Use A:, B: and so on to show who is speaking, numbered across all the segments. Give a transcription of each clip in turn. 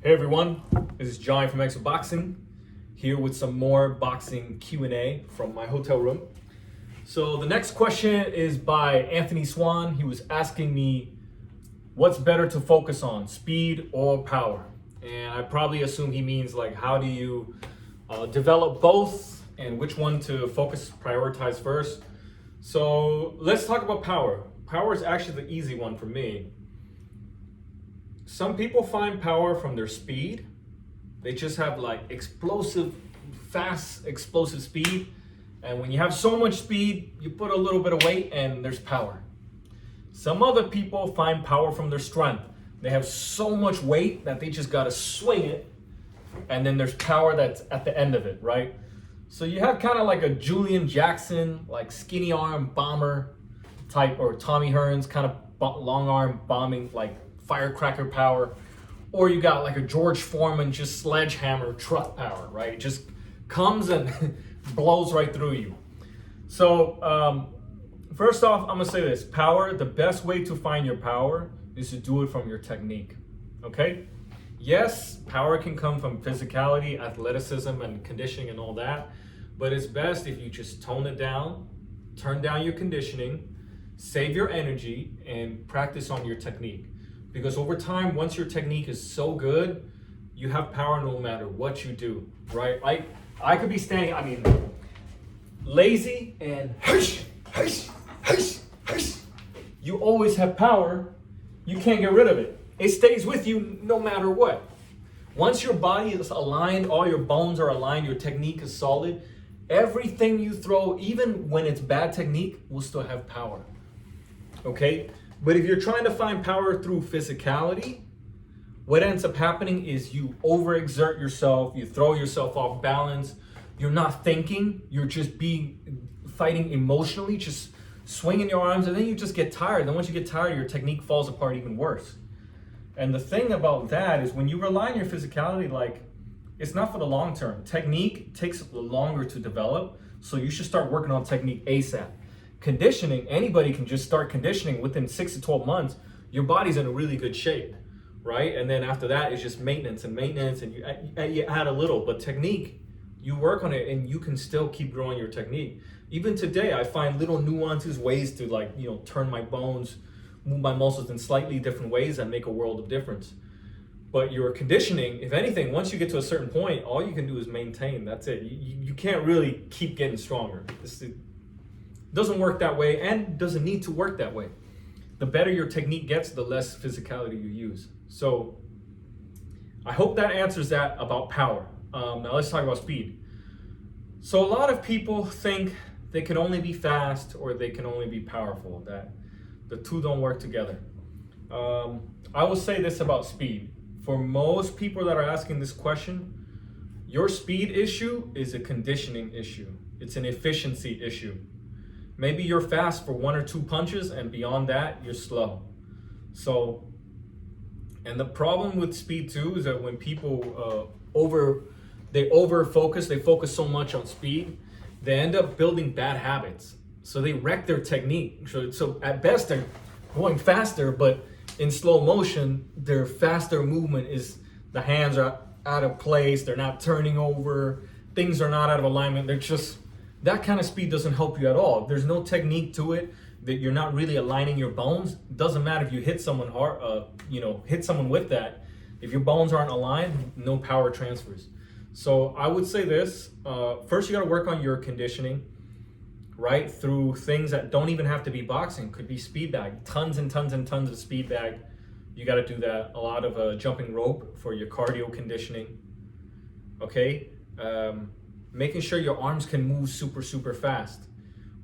A: Hey everyone, this is Johnny from Exo Boxing, here with some more boxing Q&A from my hotel room. So the next question is by Anthony Swan. He was asking me, what's better to focus on, speed or power? And I probably assume he means like, how do you develop both and which one to prioritize first? So let's talk about power. Power is actually the easy one for me. Some people find power from their speed. They just have like fast, explosive speed. And when you have so much speed, you put a little bit of weight and there's power. Some other people find power from their strength. They have so much weight that they just gotta swing it. And then there's power that's at the end of it, right? So you have kind of like a Julian Jackson, like skinny arm bomber type, or Tommy Hearns kind of long arm bombing, like firecracker power, or you got like a George Foreman, just sledgehammer truck power, right? It just comes and blows right through you. So first off, I'm gonna say this: power, the best way to find your power is to do it from your technique, okay? Yes, power can come from physicality, athleticism, and conditioning and all that, but it's best if you just tone it down, turn down your conditioning, save your energy, and practice on your technique. Because over time, once your technique is so good, you have power no matter what you do, right? I could be standing, lazy and you always have power. You can't get rid of it. It stays with you no matter what. Once your body is aligned, all your bones are aligned, your technique is solid, everything you throw, even when it's bad technique, will still have power, okay? But if you're trying to find power through physicality, what ends up happening is you overexert yourself, you throw yourself off balance, you're not thinking, you're just fighting emotionally, just swinging your arms, and then you just get tired. Then once you get tired, your technique falls apart even worse. And the thing about that is when you rely on your physicality, like, it's not for the long term. Technique takes longer to develop, so you should start working on technique ASAP. Conditioning, anybody can just start conditioning within 6 to 12 months. Your body's in a really good shape, right? And then after that, it's just maintenance, and you add a little. But technique, you work on it and you can still keep growing your technique. Even today, I find little nuances, ways to turn my bones, move my muscles in slightly different ways that make a world of difference. But your conditioning, if anything, once you get to a certain point, all you can do is maintain. That's it. You can't really keep getting stronger. It doesn't work that way, and doesn't need to work that way. The better your technique gets, the less physicality you use. So I hope that answers that about power. Now let's talk about speed. So a lot of people think they can only be fast or they can only be powerful, that the two don't work together. I will say this about speed. For most people that are asking this question, your speed issue is a conditioning issue. It's an efficiency issue. Maybe you're fast for 1 or 2 punches, and beyond that, you're slow. So, and the problem with speed too is that when people they focus so much on speed, they end up building bad habits. So they wreck their technique. So at best, they're going faster, but in slow motion, their faster movement is, the hands are out of place, they're not turning over, things are not out of alignment, they're just, that kind of speed doesn't help you at all. There's no technique to it, that you're not really aligning your bones. It doesn't matter if you hit someone hard, hit someone with that. If your bones aren't aligned, no power transfers. So I would say this, first you gotta work on your conditioning, right? Through things that don't even have to be boxing. Could be speed bag, tons and tons and tons of speed bag. You gotta do that. A lot of jumping rope for your cardio conditioning, okay? Making sure your arms can move super, super fast,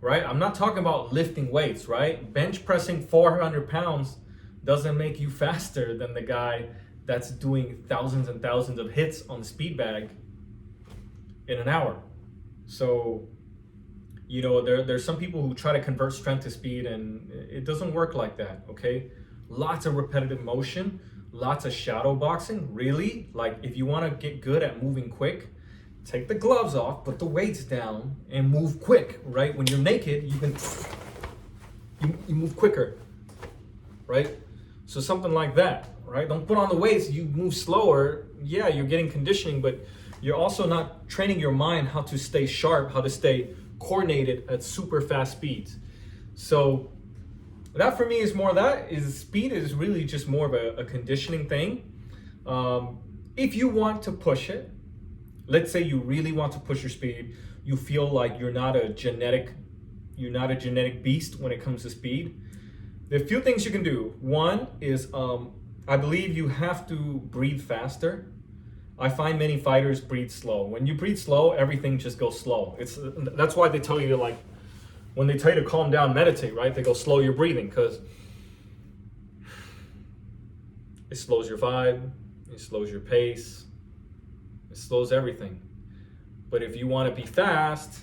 A: right? I'm not talking about lifting weights, right? Bench pressing 400 pounds doesn't make you faster than the guy that's doing thousands and thousands of hits on the speed bag in an hour. So, there's some people who try to convert strength to speed, and it doesn't work like that, okay? Lots of repetitive motion, lots of shadow boxing, really. Like, if you wanna get good at moving quick, take the gloves off, put the weights down, and move quick, right? When you're naked, you move quicker, right? So something like that, right? Don't put on the weights. You move slower. Yeah, you're getting conditioning, but you're also not training your mind how to stay sharp, how to stay coordinated at super fast speeds. So that for me is more that is speed is really just more of a conditioning thing. If you want to push it, let's say you really want to push your speed, you feel like you're not a genetic beast when it comes to speed. There are a few things you can do. One is I believe you have to breathe faster. I find many fighters breathe slow. When you breathe slow, everything just goes slow. That's why they tell you to, like, when they tell you to calm down, meditate, right? They go slow your breathing because it slows your vibe, it slows your pace, it slows everything. But if you want to be fast,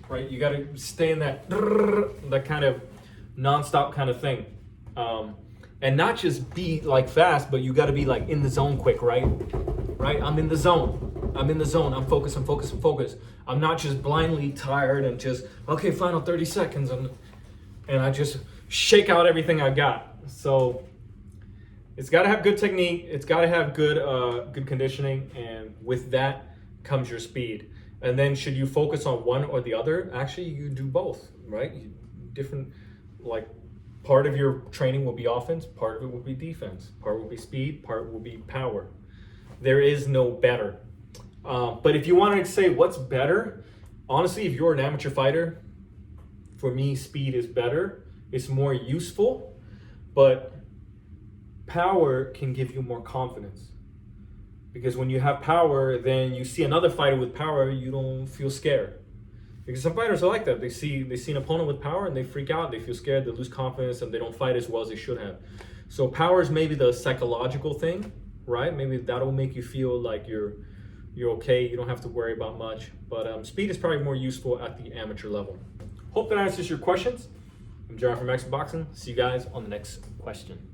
A: right, you got to stay in that kind of nonstop kind of thing. And not just be like fast, but you got to be like in the zone quick, right? Right? I'm in the zone. I'm focused. I'm not just blindly tired and just, okay, final 30 seconds. And I just shake out everything I got. So it's got to have good technique. It's got to have good conditioning. And with that comes your speed. And then should you focus on one or the other? Actually, you do both, right? Different, like, part of your training will be offense, part of it will be defense, part will be speed, part will be power. There is no better. But if you want to say what's better, honestly, if you're an amateur fighter, for me, speed is better. It's more useful, but power can give you more confidence. Because when you have power, then you see another fighter with power, you don't feel scared. Because some fighters are like that. They see an opponent with power and they freak out, they feel scared, they lose confidence, and they don't fight as well as they should have. So power is maybe the psychological thing, right? Maybe that'll make you feel like you're okay, you don't have to worry about much. But speed is probably more useful at the amateur level. Hope that answers your questions. I'm Jared from X Boxing. See you guys on the next question.